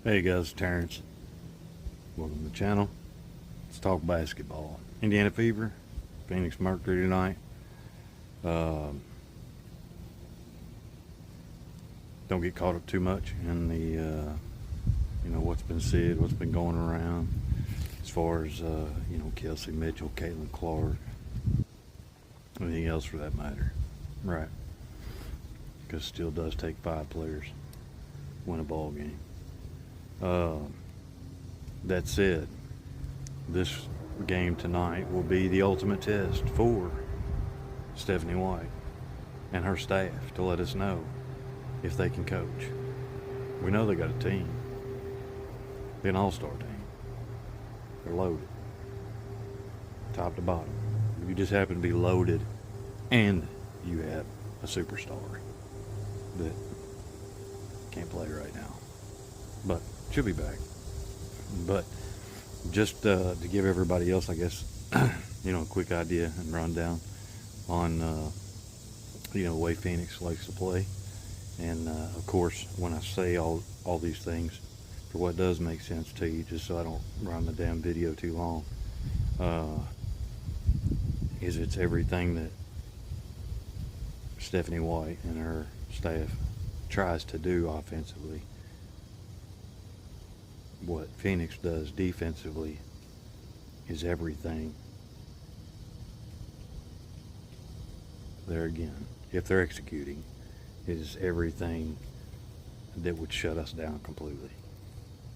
Hey guys, Terrence. Welcome to the channel. Let's talk basketball. Indiana Fever, Phoenix Mercury tonight. Um, don't get caught up too much in the, what's been said, what's been going around as far as, Kelsey Mitchell, Caitlin Clark, anything else for that matter. Right. Because it still does take 5 players to win a ball game. That said, this game tonight will be the ultimate test for Stephanie White and her staff to let us know if they can coach. We know they got a team, an all-star team. They're loaded, top to bottom. You just happen to be loaded, and you have a superstar that can't play right now, but she'll be back. But just to give everybody else, I guess, a quick idea and rundown on, the way Phoenix likes to play. And, of course, when I say all these things, for what does make sense to you, just so I don't run the damn video too long, is it's everything that Stephanie White and her staff tries to do offensively. What Phoenix does defensively is everything. There again, if they're executing, is everything that would shut us down completely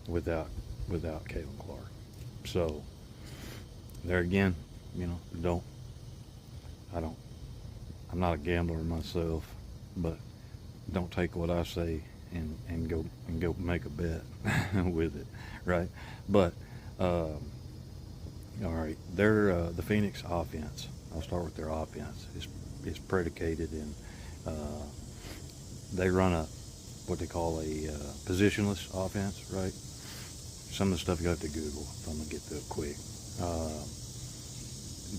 without Caitlin Clark. So there again, I'm not a gambler myself, but don't take what I say and go make a bet with it, right? But all right, the Phoenix offense. I'll start with their offense. Is predicated in they run what they call a positionless offense, right? Some of the stuff you have to Google if I'm gonna get to it quick.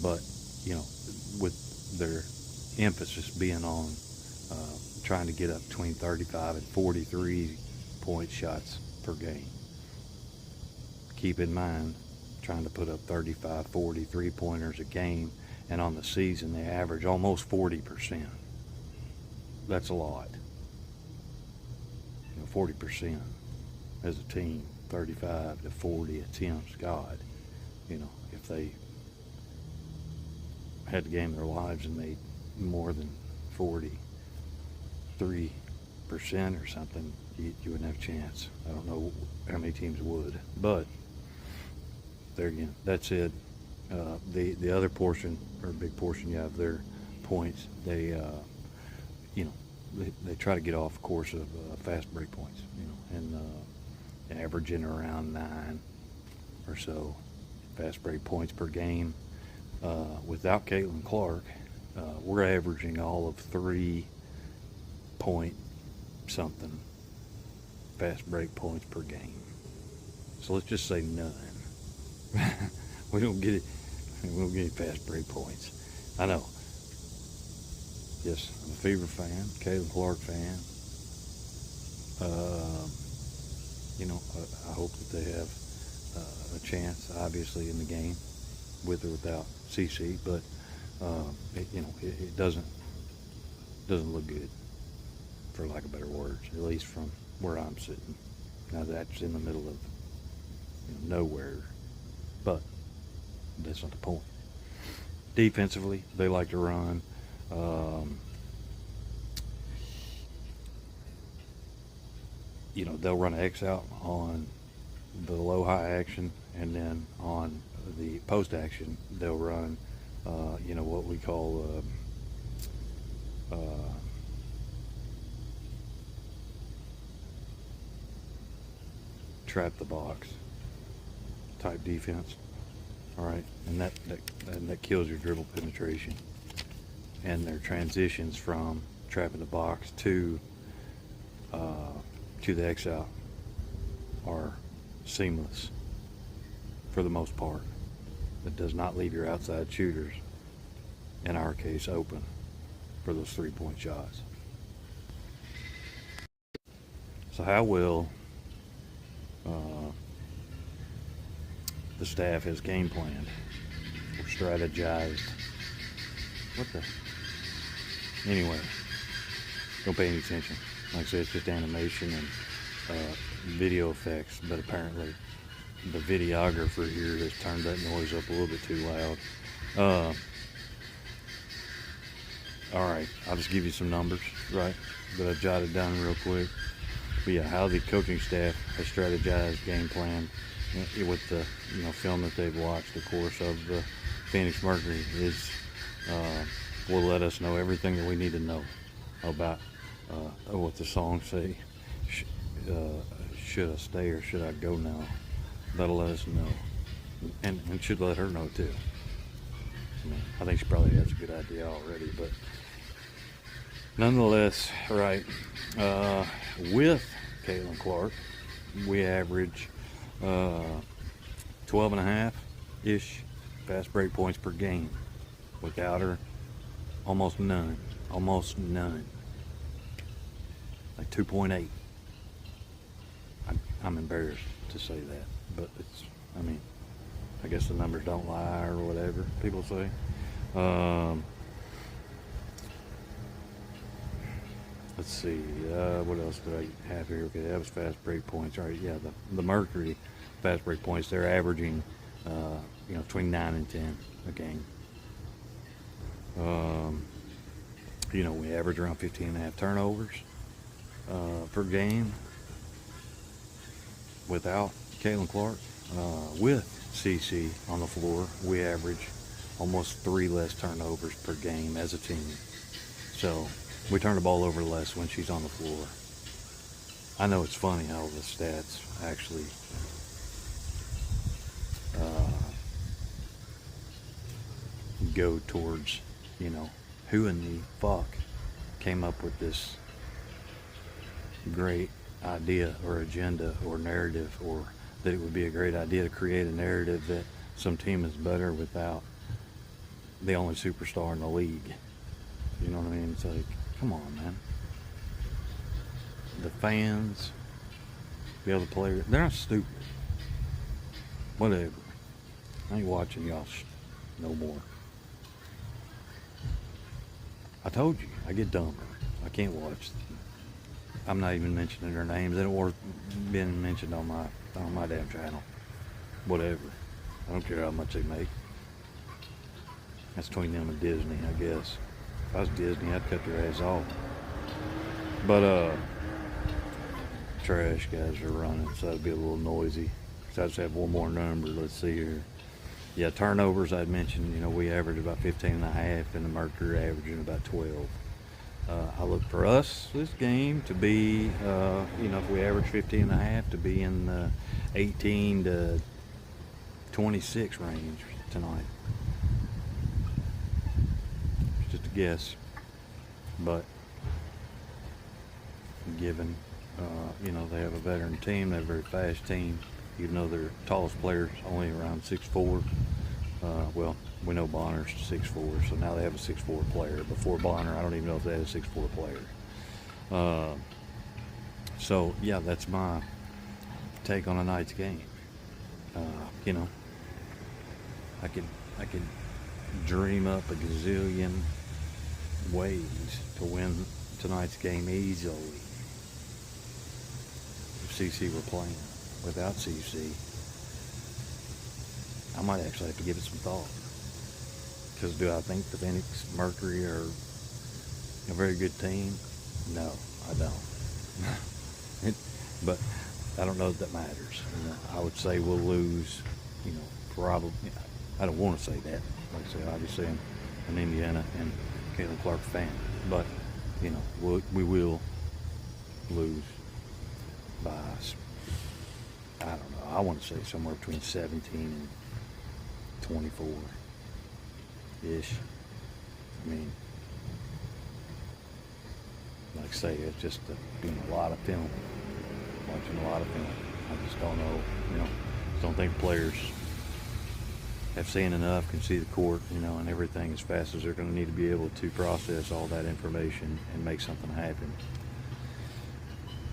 But with their emphasis being on trying to get up between 35 and 43 point shots per game. Keep in mind, trying to put up 35, 43 pointers a game, and on the season they average almost 40%. That's a lot. 40% as a team, 35 to 40 attempts. God, if they had the game of their lives and made more than 43% or something, you wouldn't have a chance. I don't know how many teams would, but there again, that's it. The other portion, or a big portion, you have their points. They try to get off course of fast break points, and averaging around 9 or so fast break points per game. Without Caitlin Clark, we're averaging all of 3 point something fast break points per game. So let's just say none. we don't get it. We don't get any fast break points. I know. Yes, I'm a Fever fan, Caitlin Clark fan. I hope that they have a chance, obviously, in the game, with or without CC. But it doesn't look good, for lack of better words, at least from where I'm sitting. Now that's in the middle of nowhere, but that's not the point. Defensively, they like to run. They'll run an X out on the low high action, and then on the post action they'll run what we call trap the box type defense. All right, and that kills your dribble penetration, and their transitions from trapping the box to the X out are seamless for the most part. It does not leave your outside shooters, in our case, open for those 3-point shots. So how will the staff has game planned or strategized. What the? Anyway, don't pay any attention. Like I said, it's just animation and video effects, but apparently the videographer here has turned that noise up a little bit too loud. All right, I'll just give you some numbers, right, that I jotted down real quick. But yeah, how the coaching staff has strategized, game plan with the film that they've watched, of course, of the Phoenix Mercury is will let us know everything that we need to know about what the songs say. Should I stay or should I go now? That'll let us know, and should let her know too. I think she probably has a good idea already, but nonetheless, right, with Caitlin Clark, we average 12.5-ish fast break points per game. Without her, almost none. Like 2.8. I'm embarrassed to say that, but it's, I guess the numbers don't lie or whatever people say. Let's see, what else did I have here? Okay, that was fast break points. All right, yeah, the Mercury fast break points, they're averaging, between 9 and 10 a game. We average around 15.5 turnovers per game without Caitlin Clark. With CC on the floor, we average almost 3 less turnovers per game as a team. So we turn the ball over less when she's on the floor. I know it's funny how the stats actually go towards, who in the fuck came up with this great idea or agenda or narrative, or that it would be a great idea to create a narrative that some team is better without the only superstar in the league. You know what I mean? It's like, come on, man. The fans, the other players, they're not stupid. Whatever. I ain't watching y'all no more. I told you, I get dumber. I can't watch them. I'm not even mentioning their names. They don't been mentioned on my damn channel. Whatever. I don't care how much they make. That's between them and Disney, I guess. If I was Disney, I'd cut their ass off. But trash guys are running, so that'd be a little noisy. So I just have one more number. Let's see here. Yeah, turnovers I'd mentioned, we average about 15.5, and the Mercury averaging about 12. I look for us this game to be, if we average 15.5, to be in the 18 to 26 range tonight. It's just a guess, but given, they have a veteran team, they have a very fast team, even though their tallest player's only around 6'4". Well, we know Bonner's 6'4", so now they have a 6'4" player. Before Bonner, I don't even know if they had a 6'4" player. So yeah, that's my take on tonight's game. I could dream up a gazillion ways to win tonight's game easily if CC were playing. Without CC, I might actually have to give it some thought. Because do I think the Phoenix Mercury are a very good team? No, I don't. But I don't know that matters. I would say we'll lose, probably. I don't want to say that. Like I say, obviously I'm an Indiana and Caitlin Clark fan. But, we will lose by, I don't know, I want to say somewhere between 17 and 24-ish. Like I say, it's just doing a lot of film, watching a lot of film. I just don't know, just don't think players have seen enough, can see the court, and everything as fast as they're going to need to be able to process all that information and make something happen.